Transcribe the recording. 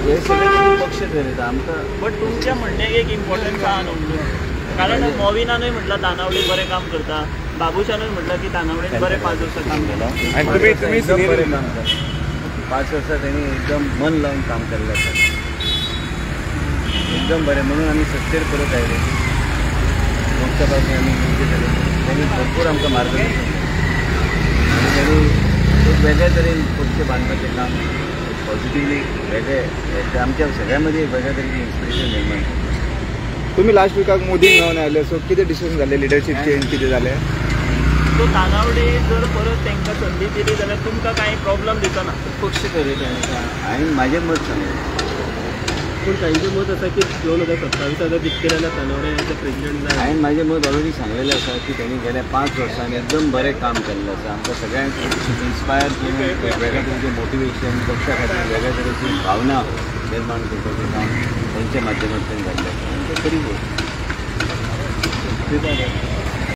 हे सगळे पक्ष ठरयता आमकां. बट तुमच्या म्हणण्याक एक इम्पॉर्टन्स आहा न्हू, कारण मोविनानूय म्हटलं तानावडे बरें काम करता, बाबुशानूय म्हटलं की तानावडेन बरें 5 वर्सां काम केलां आणि तुम्ही बरें काम करता. 5 वर्सां त्यांनी एकदम मन लावून काम केल्लें आसा, एकदम बरें. म्हणून आमी सत्तेर परत आयले, लोकसभाचे आमी निवडून जाले. त्यांनी भरपूर आमकां मार्गदर्शन केलें आणि त्यांनी एक वेगळ्या तरेन पक्ष बांदपाचें काम पॉझिटिव्हली वेगळे आमच्या सगळ्यांमध्ये वेगळ्या तरेची इन्स्पिरेशन निर्माण केलें. तुम्ही लास्ट विकाक मोदीक मेळून आयले, सो कितें डिसिजन जालें, लिडरशीप चेंज कितें जालें? सो तानावडे जर परत तांकां संदी दिली जाल्यार तुमकां कांय प्रॉब्लम दिसना. पक्ष ठरयता, हांवें म्हाजें मत सांगलें. पूण तांचें मत आसा की 2027 आतां जितके जाल्यार तानावडे एज अ प्रेसिडेंट जाय. हांवें म्हाजें मत ऑलरेडी सांगलेलें आसा की त्यांनी गेल्या 5 वर्सांनी एकदम बरें काम केल्लें आसा. आमकां सगळ्यांक इन्स्पायर करून वेगळ्या तरेचें मोटिवेशन, पक्षा खातीर वेगळ्या तरेची भावना निर्माण करपाचें काम त्यांच्या माध्यमांतल्यान जाल्लें आसा. आमकां बरी गोष्ट.